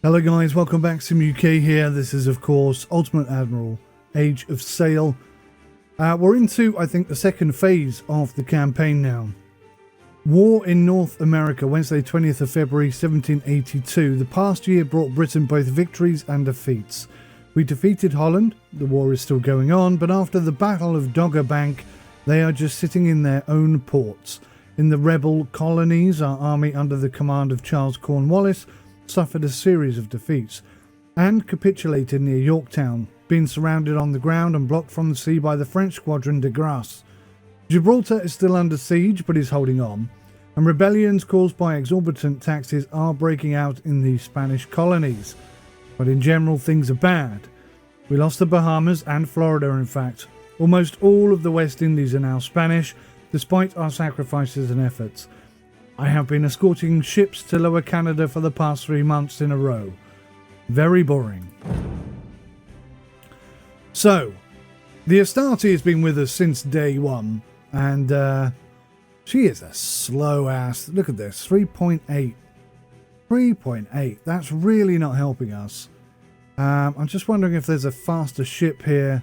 Hello guys, welcome back. Sim UK here. This is of course Ultimate Admiral, Age of Sail. We're into, I think, the second phase of the campaign now. War in North America, Wednesday 20th of February 1782. The past year brought Britain both victories and defeats. We defeated Holland, the war is still going on, but after the Battle of Dogger Bank, they are just sitting in their own ports. In the rebel colonies, our army under the command of Charles Cornwallis suffered a series of defeats and capitulated near Yorktown, being surrounded on the ground and blocked from the sea by the French Squadron de Grasse. Gibraltar is still under siege but is holding on, and rebellions caused by exorbitant taxes are breaking out in the Spanish colonies. But in general, things are bad. We lost the Bahamas and Florida, in fact. Almost all of the West Indies are now Spanish, despite our sacrifices and efforts. I have been escorting ships to Lower Canada for the past 3 months in a row. Very boring. So, the Astarte has been with us since day one, and she is a slow ass. Look at this, 3.8. 3.8. That's really not helping us. I'm just wondering if there's a faster ship here.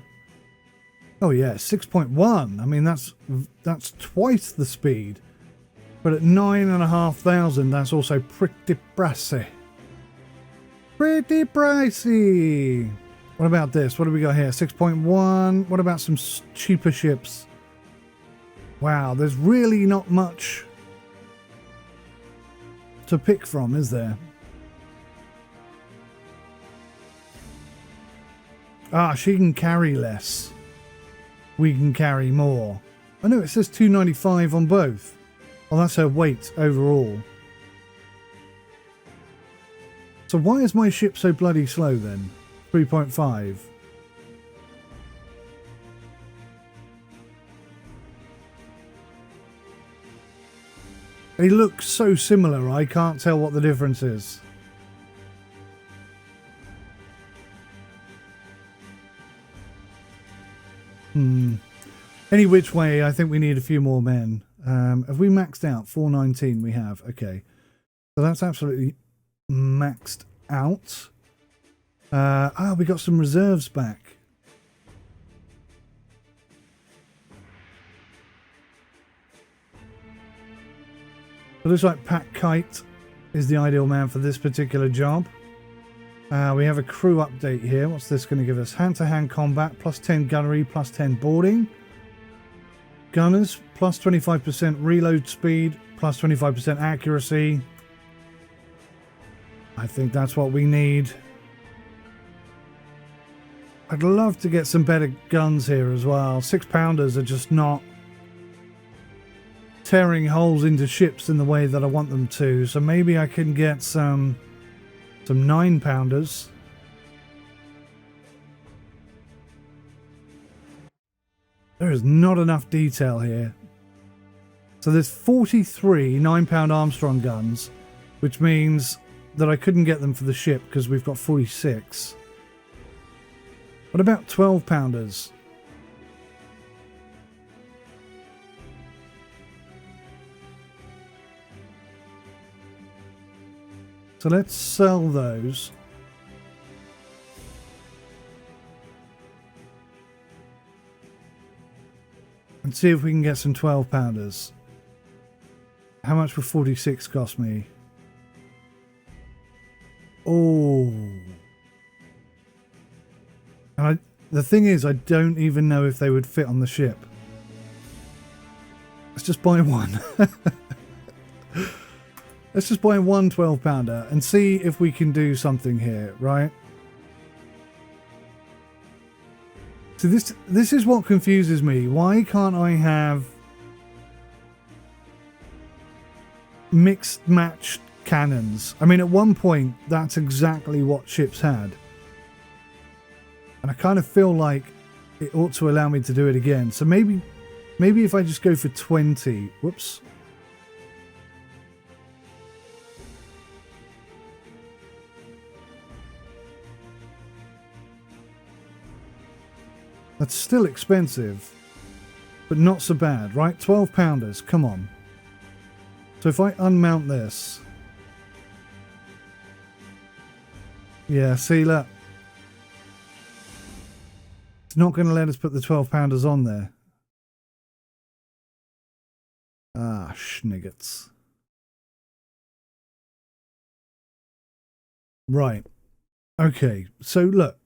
Oh yeah, 6.1. I mean, that's twice the speed. But at 9,500, that's also pretty pricey. Pretty pricey. What about this? What do we got here? 6.1. What about some cheaper ships? Wow, there's really not much to pick from, is there? Ah, she can carry less. We can carry more. I know it says 295 on both. Well, that's her weight overall. So why is my ship so bloody slow then? 3.5. They look so similar, I can't tell what the difference is. Any which way, I think we need a few more men. Have we maxed out? 419 we have. Okay. So that's absolutely maxed out. We got some reserves back. It looks like Pat Kite is the ideal man for this particular job. We have a crew update here. What's this going to give us? Hand-to-hand combat, plus 10 gunnery, plus 10 boarding. Gunners, plus 25% reload speed, plus 25% accuracy. I think that's what we need. I'd love to get some better guns here as well. 6-pounders are just not tearing holes into ships in the way that I want them to. So maybe I can get some 9-pounders. There is not enough detail here. So there's 43 9-pound Armstrong guns, which means that I couldn't get them for the ship because we've got 46. What about 12-pounders? So let's sell those. And see if we can get some 12-pounders. How much will 46 cost me? Oh. And the thing is, I don't even know if they would fit on the ship. Let's just buy one. Let's just buy one 12-pounder and see if we can do something here, right? So this is what confuses me. Why can't I have mixed matched cannons? I mean, at one point, that's exactly what ships had. And I kind of feel like it ought to allow me to do it again. So maybe if I just go for 20. Whoops. That's still expensive, but not so bad, right? 12-pounders, come on. So if I unmount this, Yeah, see, look. It's not going to let us put the 12-pounders on there. Ah, schniggets. Right. Okay, so look.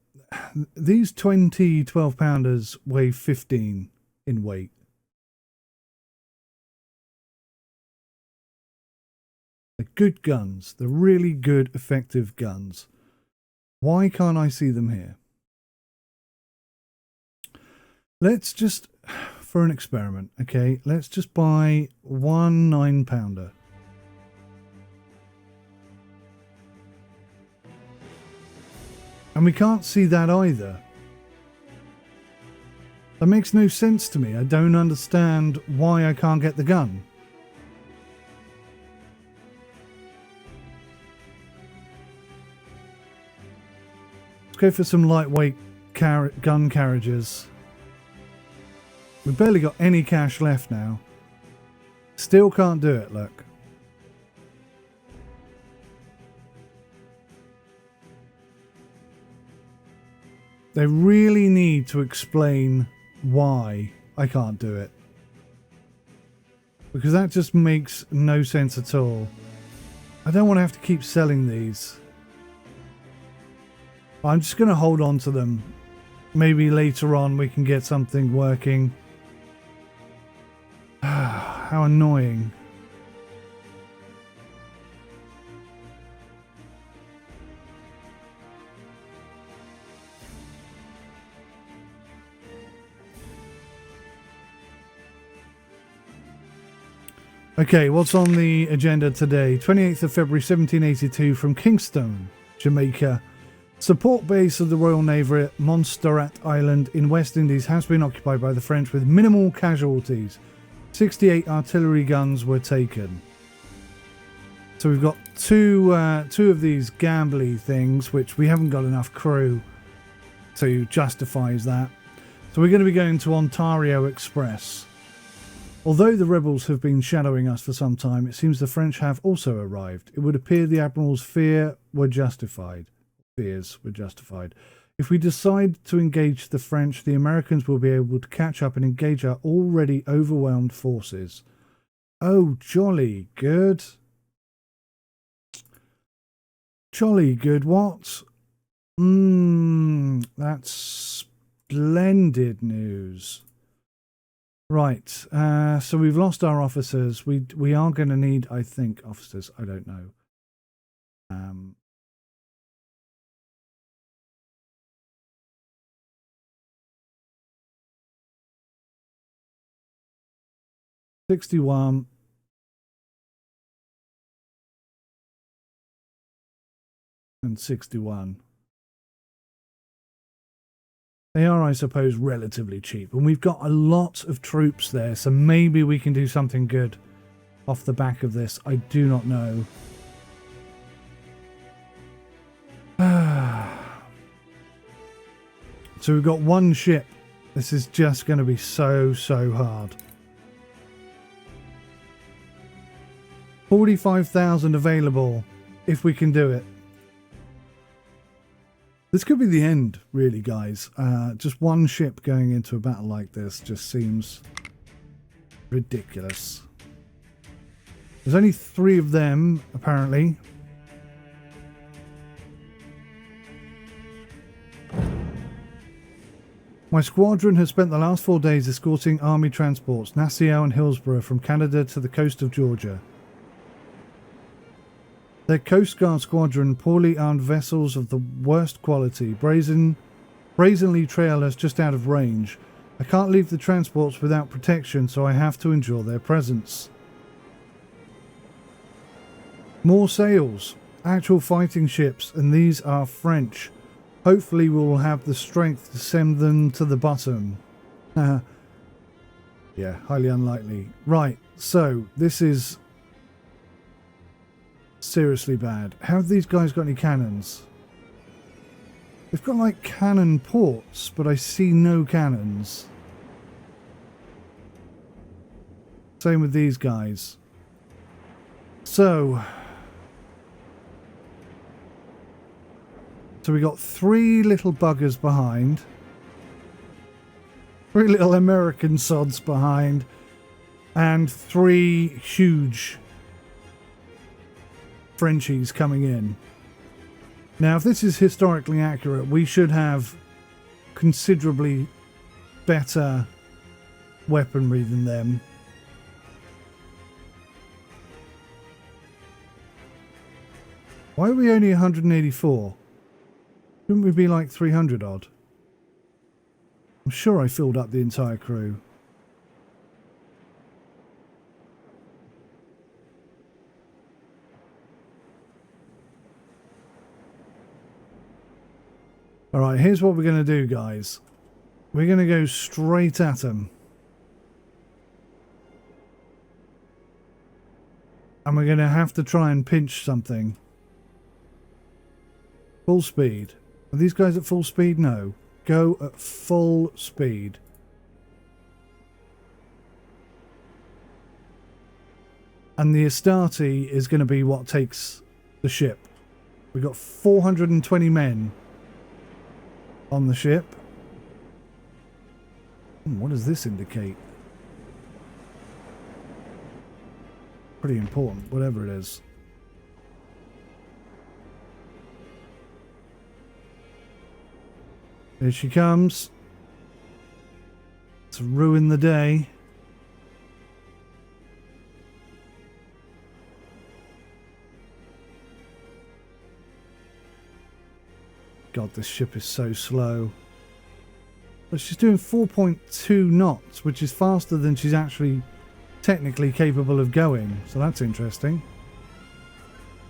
These 20 12-pounders weigh 15 in weight. They're good guns. They're really good, effective guns. Why can't I see them here? Let's just, for an experiment, okay, let's just buy one 9-pounder. And we can't see that either. That makes no sense to me. I don't understand why I can't get the gun. Let's go for some lightweight gun carriages. We've barely got any cash left now. Still can't do it, look. They really need to explain why I can't do it. Because that just makes no sense at all. I don't want to have to keep selling these. I'm just going to hold on to them. Maybe later on we can get something working. How annoying. Okay, what's on the agenda today? 28th of February 1782 from Kingston, Jamaica. Support base of the Royal Navy at Montserrat Island in West Indies has been occupied by the French with minimal casualties. 68 artillery guns were taken. So we've got two of these gambly things, which we haven't got enough crew to justify that. So we're going to be going to Ontario Express. Although the rebels have been shadowing us for some time, it seems the French have also arrived. It would appear the Admiral's fears were justified. If we decide to engage the French, the Americans will be able to catch up and engage our already overwhelmed forces. Oh, jolly good. Jolly good, what? That's splendid news. Right, so we've lost our officers. We are going to need, I think, officers. I don't know. 61. And 61. They are, I suppose, relatively cheap. And we've got a lot of troops there, so maybe we can do something good off the back of this. I do not know. So we've got one ship. This is just going to be so hard. 45,000 available if we can do it. This could be the end, really, guys. Just one ship going into a battle like this just seems ridiculous. There's only 3 of them, apparently. My squadron has spent the last 4 days escorting army transports, Nassau and Hillsborough, from Canada to the coast of Georgia. Their Coast Guard squadron, poorly armed vessels of the worst quality, brazenly trail us just out of range. I can't leave the transports without protection, so I have to endure their presence. More sails, actual fighting ships, and these are French. Hopefully we will have the strength to send them to the bottom. Yeah, highly unlikely. Right, so this is seriously bad. Have these guys got any cannons? They've got like cannon ports, but I see no cannons. Same with these guys. So So we got 3 little buggers behind. 3 little American sods behind. And 3 huge Frenchies coming in. Now, if this is historically accurate, we should have considerably better weaponry than them. Why are we only 184? Shouldn't we be like 300 odd? I'm sure I filled up the entire crew. Alright, here's what we're going to do, guys. We're going to go straight at them. And we're going to have to try and pinch something. Full speed. Are these guys at full speed? No. Go at full speed. And the Astarte is going to be what takes the ship. We've got 420 men on the ship. What does this indicate? Pretty important, whatever it is. Here she comes. To ruin the day. God, this ship is so slow. But she's doing 4.2 knots, which is faster than she's actually technically capable of going. So that's interesting.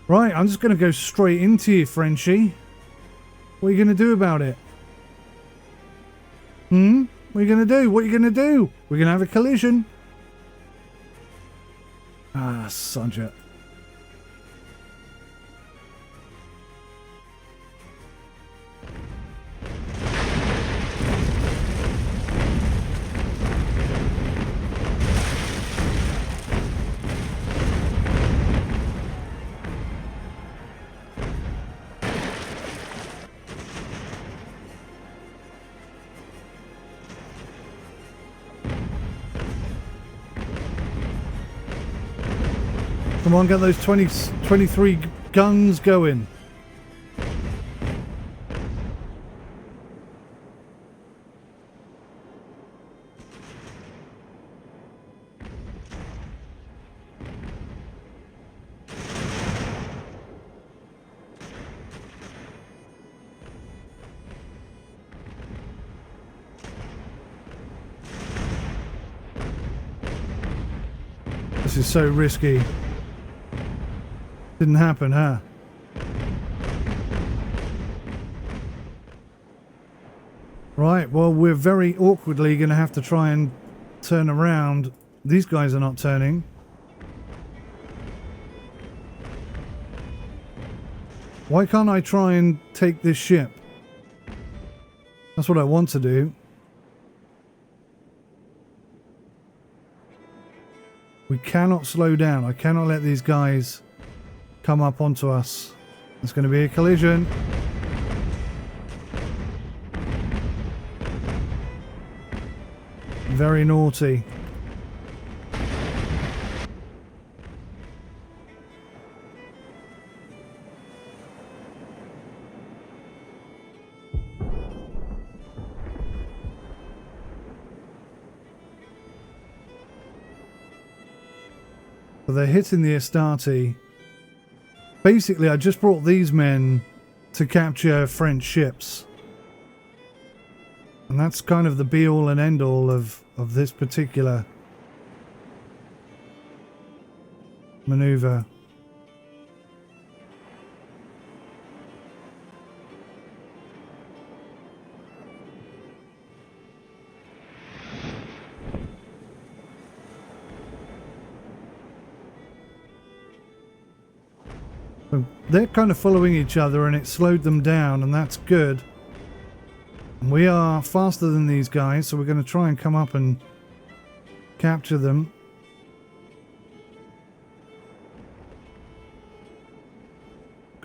Right, I'm just going to go straight into you, Frenchie. What are you going to do about it? What are you going to do? What are you going to do? We're going to have a collision. Ah, Sodja. Come on, get those 23 guns going. This is so risky. Didn't happen, huh? Right, well, we're very awkwardly going to have to try and turn around. These guys are not turning. Why can't I try and take this ship? That's what I want to do. We cannot slow down. I cannot let these guys come up onto us. There's going to be a collision. Very naughty. So they're hitting the Astarte. Basically, I just brought these men to capture French ships. And that's kind of the be-all and end-all of this particular maneuver. So they're kind of following each other and it slowed them down, and that's good. We are faster than these guys, so we're going to try and come up and capture them.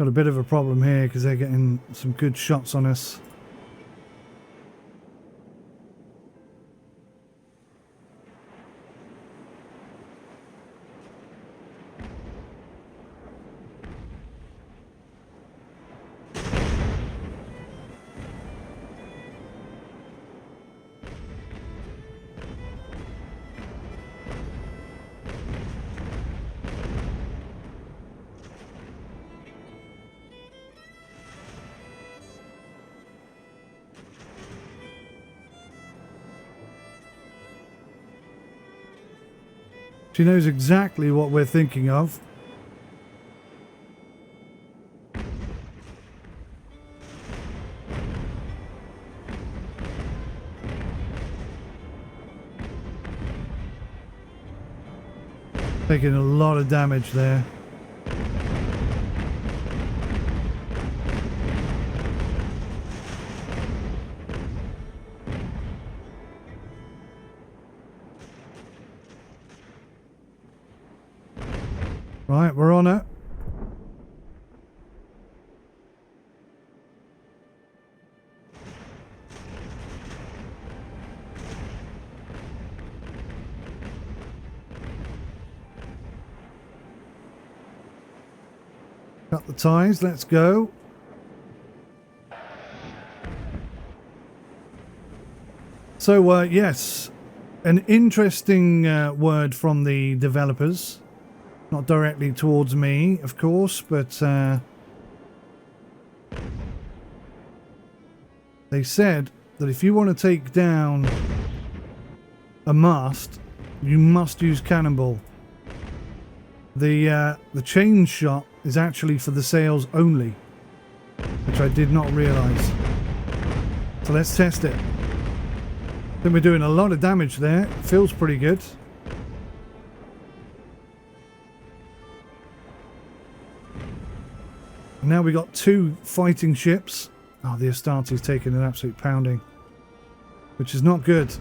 Got a bit of a problem here because they're getting some good shots on us. She knows exactly what we're thinking of. Taking a lot of damage there. Right, we're on it. Cut the ties, let's go. So, yes, an interesting word from the developers. Not directly towards me, of course, but they said that if you want to take down a mast, you must use cannonball. The chain shot is actually for the sails only, which I did not realise. So let's test it. I think we're doing a lot of damage there. Feels pretty good. Now we got 2 fighting ships. Oh, the Astarte's taking an absolute pounding, which is not good.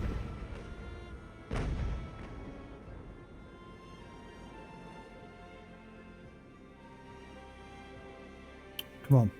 Come on.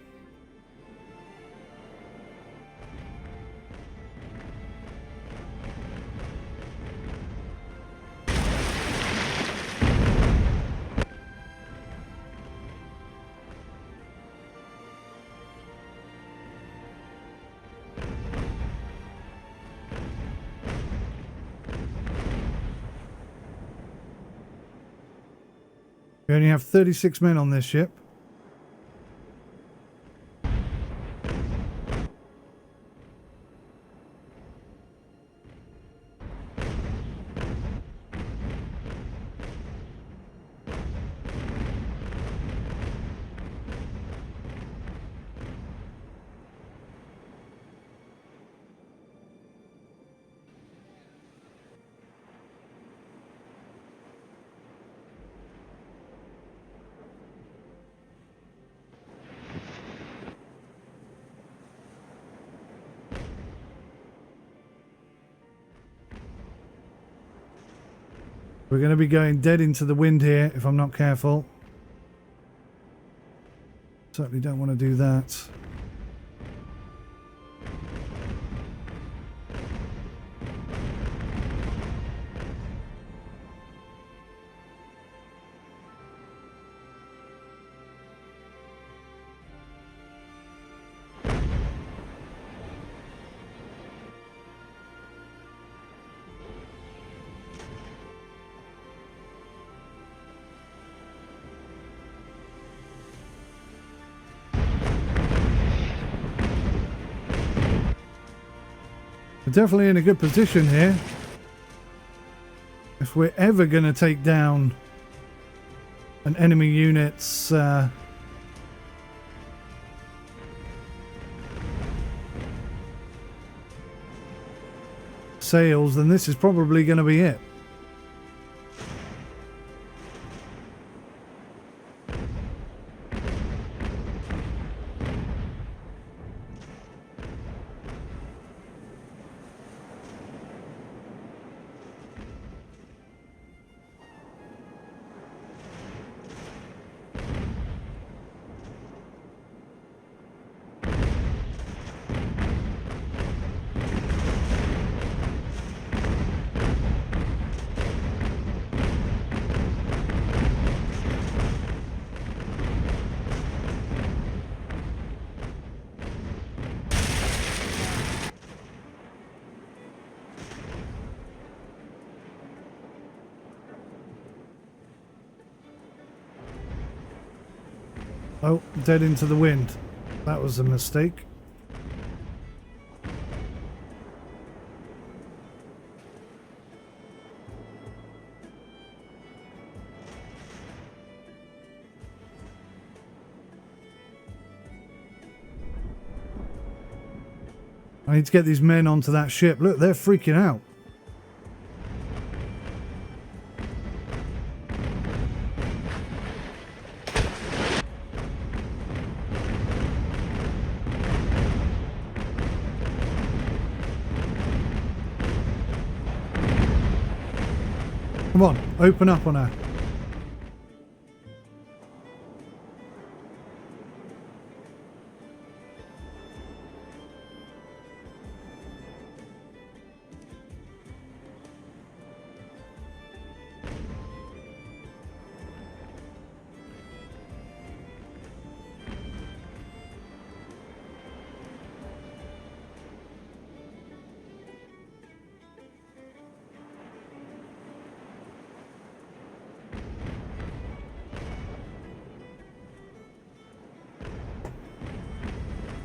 We only have 36 men on this ship. We're going to be going dead into the wind here if I'm not careful. Certainly don't want to do that. We're definitely in a good position here. If we're ever going to take down an enemy unit's sails, then this is probably going to be it. Oh, dead into the wind. That was a mistake. I need to get these men onto that ship. Look, they're freaking out. Come on, open up on her.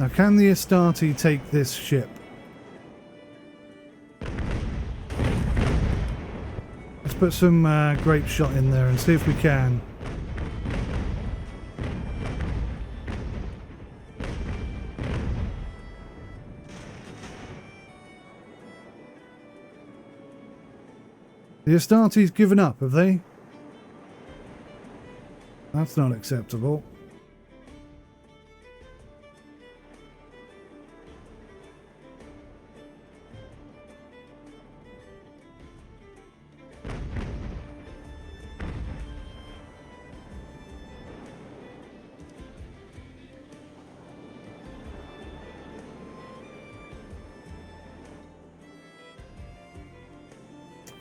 Now, can the Astarte take this ship? Let's put some grape shot in there and see if we can. The Astarte's given up, have they? That's not acceptable.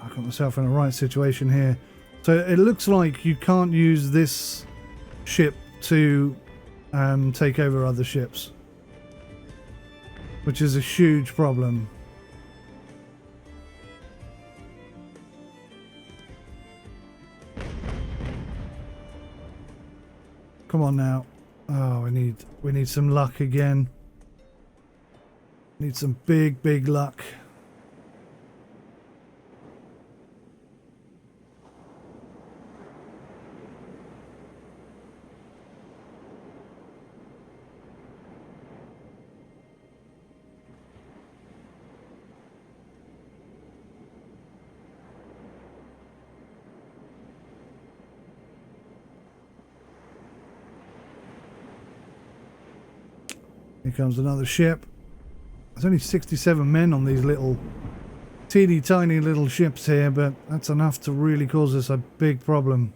I got myself in the right situation here. So it looks like you can't use this ship to take over other ships, which is a huge problem. Come on now. Oh, we need some luck again. Need some big luck. Here comes another ship. There's only 67 men on these little teeny tiny little ships here, but that's enough to really cause us a big problem.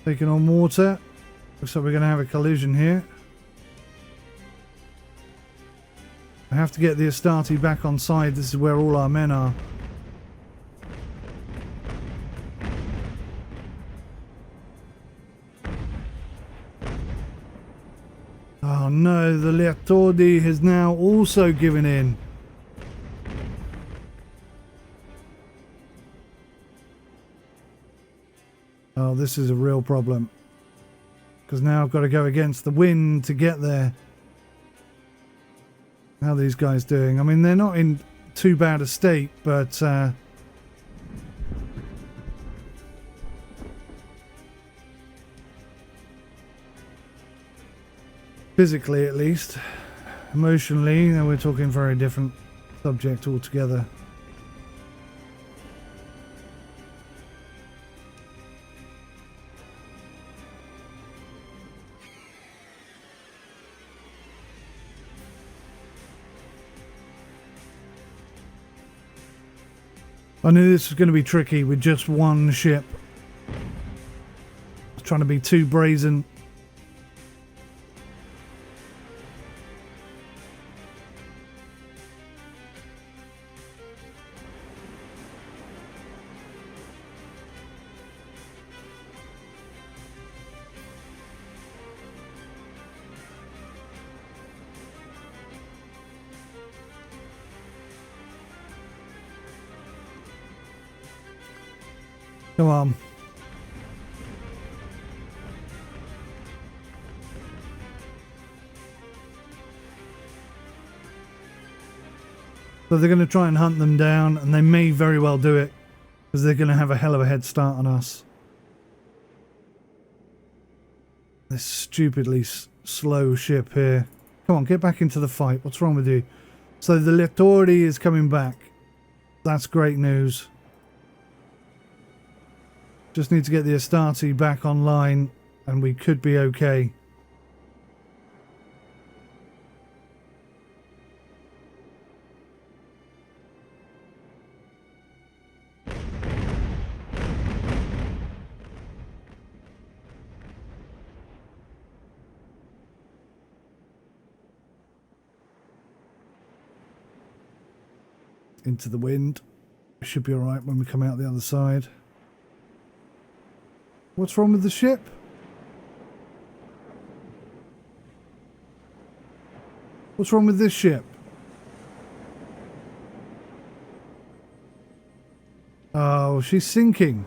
Taking on water. Looks like we're going to have a collision here. I have to get the Astarte back on side. This is where all our men are. Oh no, the Leotordi has now also given in. Oh, this is a real problem. Because now I've got to go against the wind to get there. How are these guys doing? I mean, they're not in too bad a state, but Physically, at least. Emotionally, then we're talking very different subject altogether. I knew this was going to be tricky with just one ship. I was trying to be too brazen. Come on. So they're going to try and hunt them down, and they may very well do it, because they're going to have a hell of a head start on us. This stupidly slow ship here. Come on, get back into the fight. What's wrong with you? So the Littori is coming back. That's great news. Just need to get the Astarte back online and we could be okay. Into the wind. We should be alright when we come out the other side. What's wrong with the ship? What's wrong with this ship? Oh, she's sinking.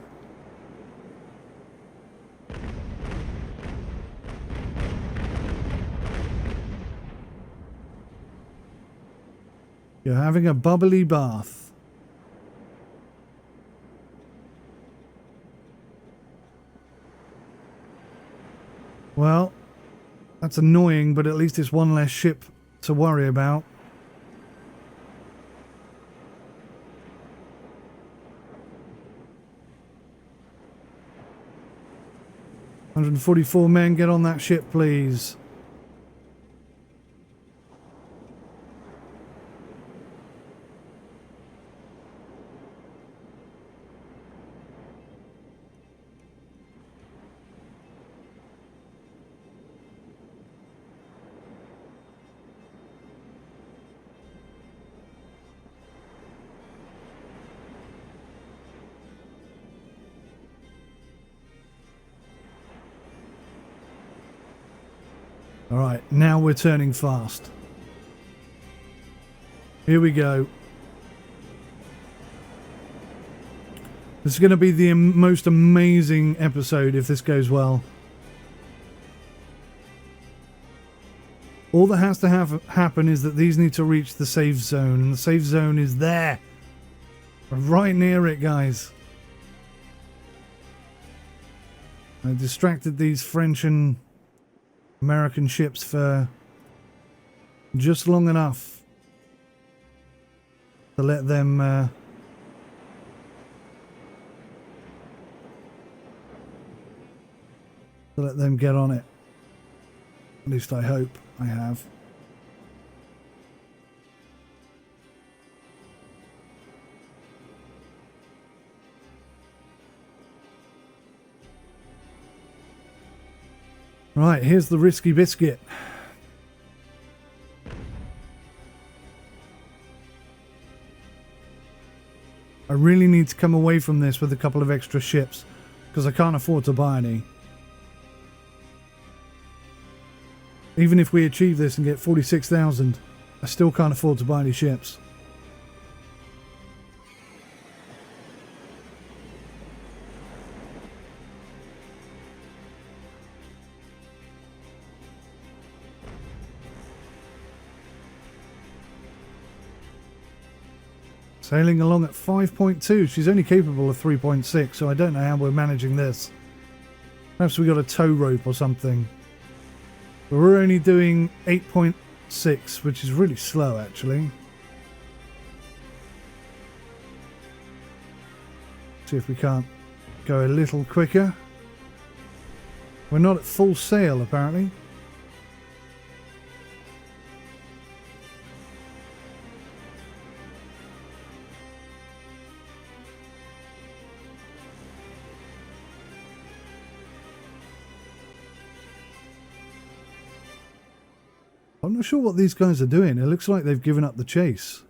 You're having a bubbly bath. Well, that's annoying, but at least it's one less ship to worry about. "144 men, get on that ship, please." Alright, now we're turning fast. Here we go. This is going to be the most amazing episode if this goes well. All that has to happen is that these need to reach the safe zone, and the safe zone is there. We're right near it, guys. I distracted these French and American ships for just long enough to let them get on it. At least I hope I have. Right, here's the risky biscuit. I really need to come away from this with a couple of extra ships, because I can't afford to buy any. Even if we achieve this and get 46,000, I still can't afford to buy any ships. Sailing along at 5.2. She's only capable of 3.6, so I don't know how we're managing this. Perhaps we got a tow rope or something. But we're only doing 8.6, which is really slow actually. See if we can't go a little quicker. We're not at full sail apparently. I'm not sure what these guys are doing. It looks like they've given up the chase.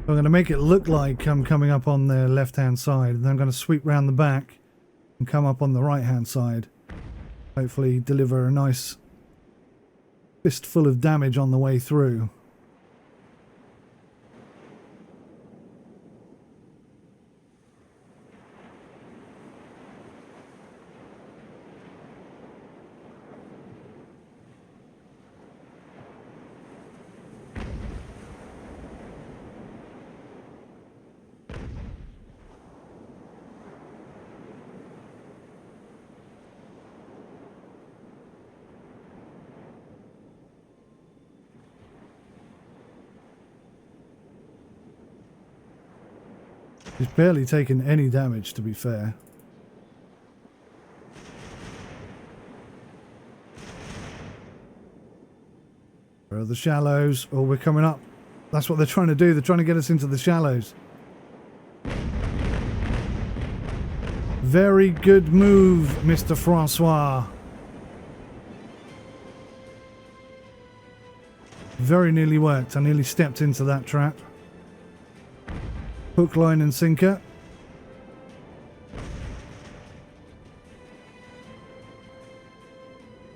I'm going to make it look like I'm coming up on the left-hand side, and then I'm going to sweep round the back and come up on the right-hand side. Hopefully deliver a nice fistful of damage on the way through. He's barely taken any damage, to be fair. Where are the shallows? Oh, we're coming up. That's what they're trying to do. They're trying to get us into the shallows. Very good move, Mr. Francois. Very nearly worked. I nearly stepped into that trap. Hook, line and sinker.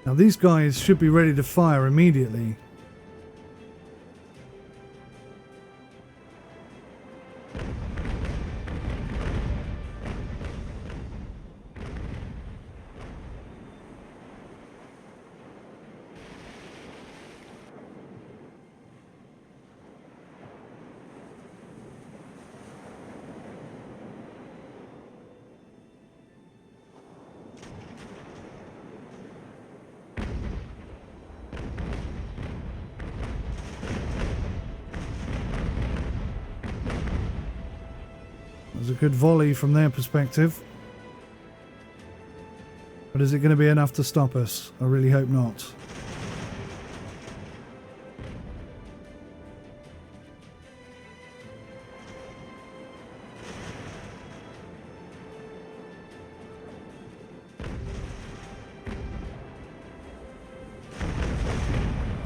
Now these guys should be ready to fire immediately. A good volley from their perspective. But is it going to be enough to stop us? I really hope not.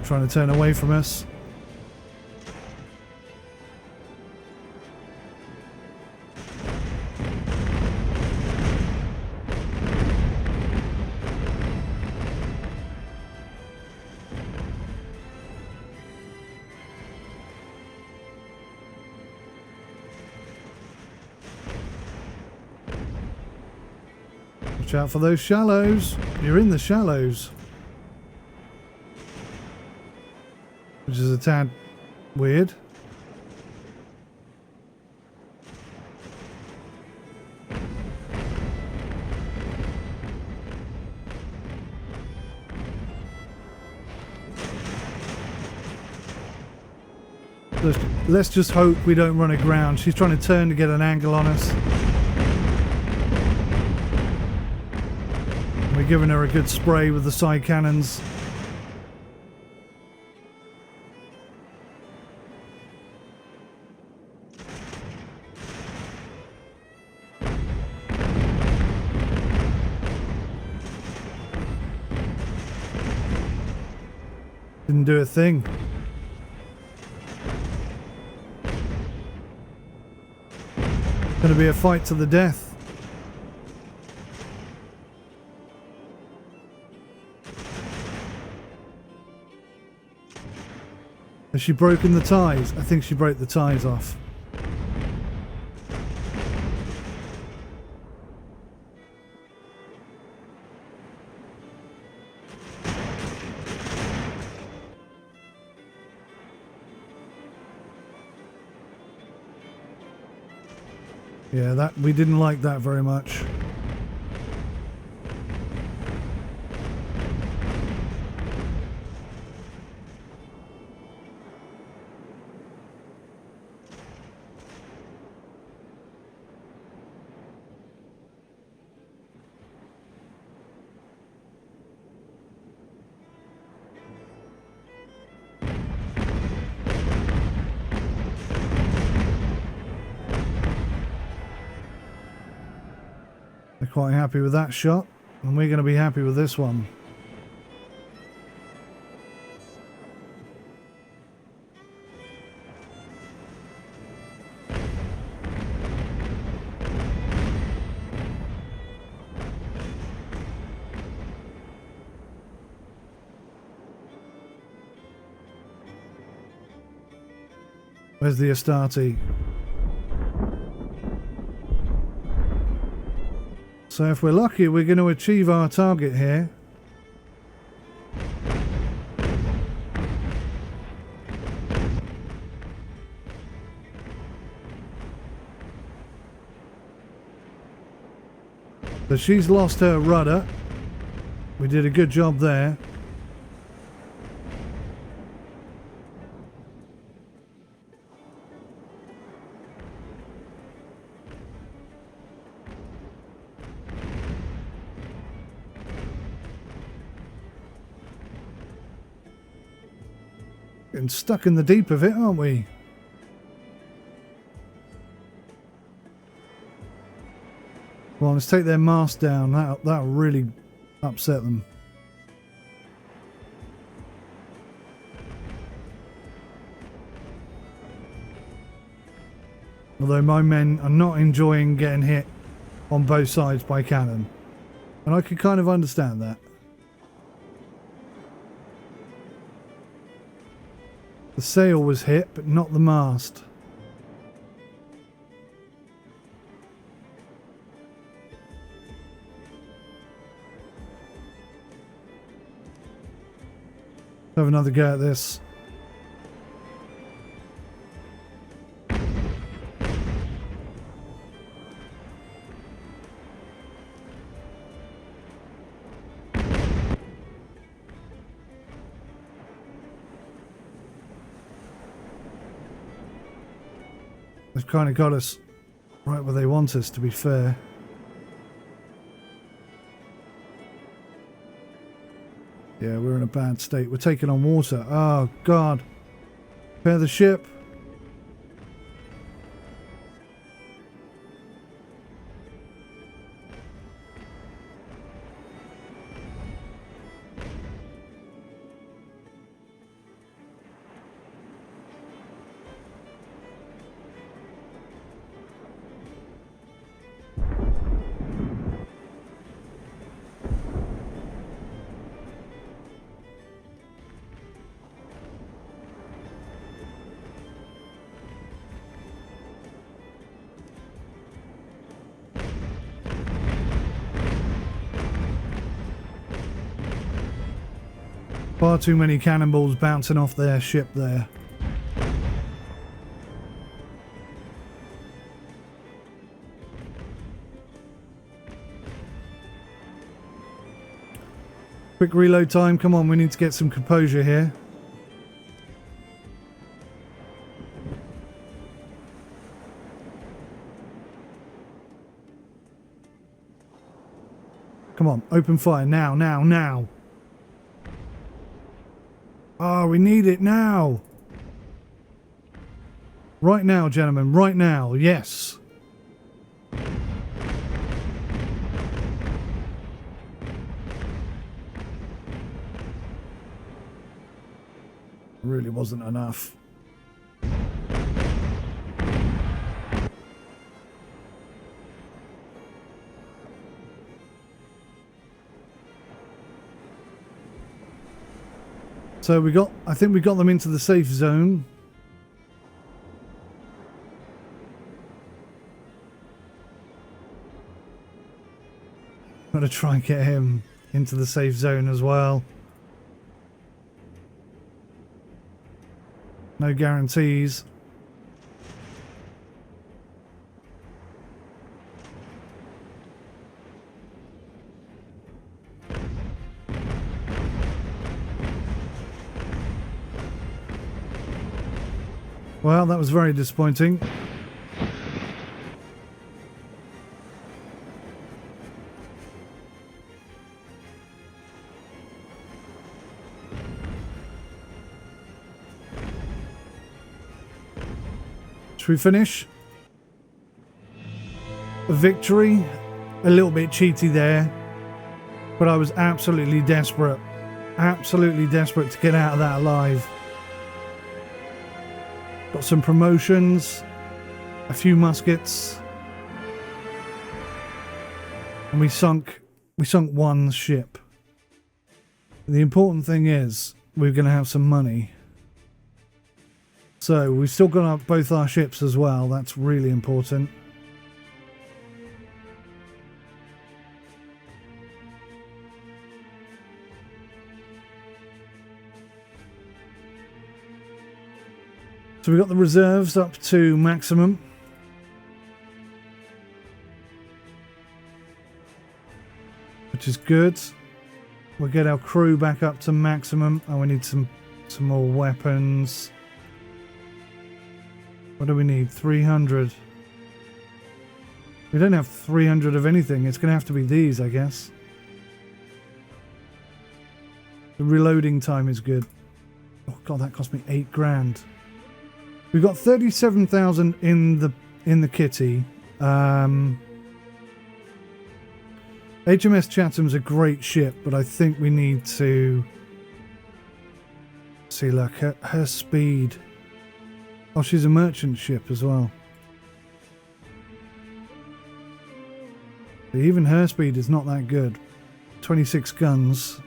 Trying to turn away from us. Watch out for those shallows. You're in the shallows. Which is a tad weird. Let's just hope we don't run aground. She's trying to turn to get an angle on us. We're giving her a good spray with the side cannons. Didn't do a thing. Going to be a fight to the death. Has she broken the ties? I think she broke the ties off. Yeah, that we didn't like that very much. They're quite happy with that shot, and we're going to be happy with this one. Where's the Astarte? So if we're lucky, we're going to achieve our target here. So she's lost her rudder. We did a good job there. Getting stuck in the deep of it, aren't we? Well, let's take their mast down. That'll really upset them. Although my men are not enjoying getting hit on both sides by cannon. And I can kind of understand that. The sail was hit, but not the mast. Have another go at this. They've kind of got us right where they want us, to be fair. Yeah, we're in a bad state. We're taking on water. Oh, God. Repair the ship. Far too many cannonballs bouncing off their ship there. Quick reload time. Come on, we need to get some composure here. Come on, open fire now, now, now. Oh, we need it now. Right now, gentlemen, right now, yes. Really wasn't enough. So I think we got them into the safe zone. Got to try and get him into the safe zone as well. No guarantees. Well, that was very disappointing. Should we finish? A victory. A little bit cheaty there. But I was absolutely desperate. Absolutely desperate to get out of that alive. Got some promotions. A few muskets. And we sunk one ship. The important thing is we're going to have some money. So we've still got up both our ships as well. That's really important. So we've got the reserves up to maximum. Which is good. We'll get our crew back up to maximum. Oh, we need some more weapons. What do we need? 300. We don't have 300 of anything. It's going to have to be these, I guess. The reloading time is good. Oh god, that cost me 8 grand. We've got 37,000 in the kitty. HMS Chatham's a great ship, but I think we need to see. Look, her speed. Oh, she's a merchant ship as well. But even her speed is not that good. 26 guns.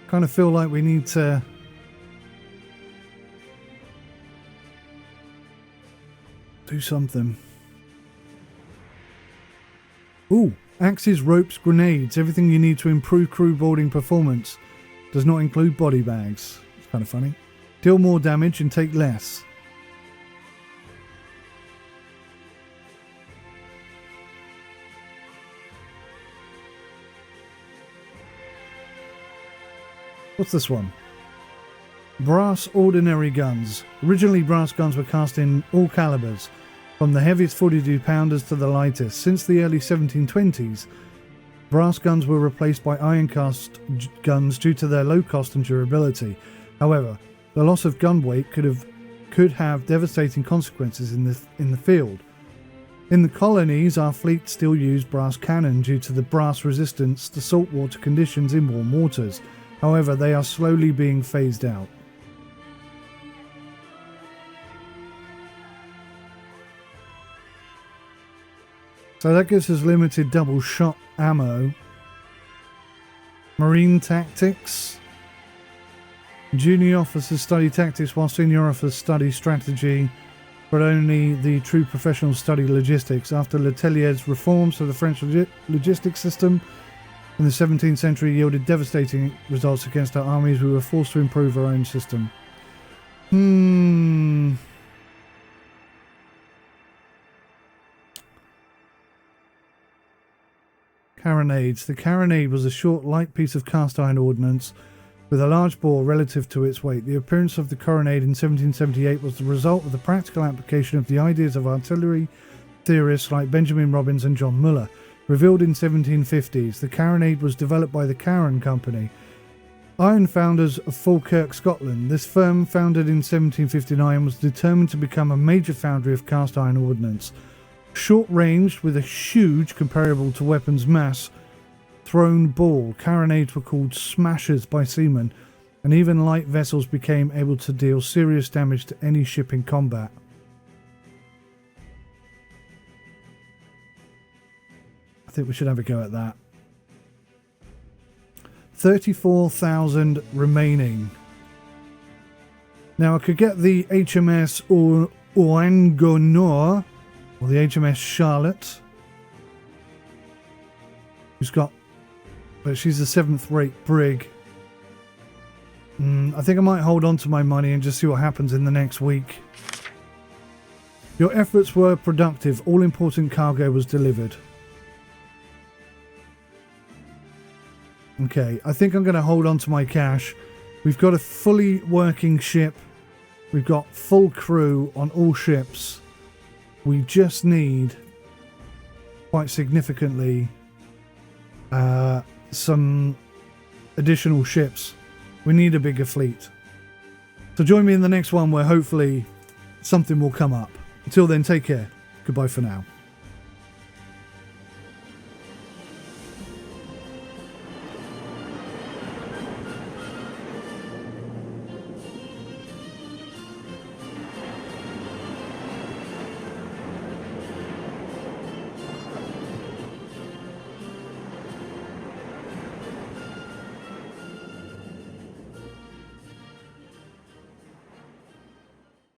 Kind of feel like we need to do something. Ooh, axes, ropes, grenades, everything you need to improve crew boarding performance. Does not include body bags. It's kind of funny. Deal more damage and take less. What's this one? Brass ordinary guns. Originally, brass guns were cast in all calibers, from the heaviest 42 pounders to the lightest. Since the early 1720s, brass guns were replaced by iron cast guns due to their low cost and durability. However, the loss of gun weight could have devastating consequences in the field. In the colonies, our fleet still used brass cannon due to the brass resistance to saltwater conditions in warm waters. However, they are slowly being phased out. So that gives us limited double shot ammo. Marine tactics. Junior officers study tactics while senior officers study strategy, but only the true professionals study logistics. After Letelier's reforms of the French logistics system in the 17th century yielded devastating results against our armies, we were forced to improve our own system. Carronades. The carronade was a short, light piece of cast iron ordnance with a large bore relative to its weight. The appearance of the carronade in 1778 was the result of the practical application of the ideas of artillery theorists like Benjamin Robbins and John Muller. Revealed in 1750s, the carronade was developed by the Carron Company, iron founders of Falkirk, Scotland. This firm, founded in 1759, was determined to become a major foundry of cast iron ordnance. Short-ranged, with a huge, comparable to weapons mass, thrown ball, carronades were called smashers by seamen, and even light vessels became able to deal serious damage to any ship in combat. I think we should have a go at that. 34,000 remaining. Now I could get the HMS Oangonor, or the HMS Charlotte, who's got, but she's a 7th rate brig. I think I might hold on to my money and just see what happens in the next week. Your efforts were productive. All important cargo was delivered. Okay, I think I'm going to hold on to my cash. We've got a fully working ship. We've got full crew on all ships. We just need, quite significantly, some additional ships. We need a bigger fleet. So join me in the next one where hopefully something will come up. Until then, take care. Goodbye for now.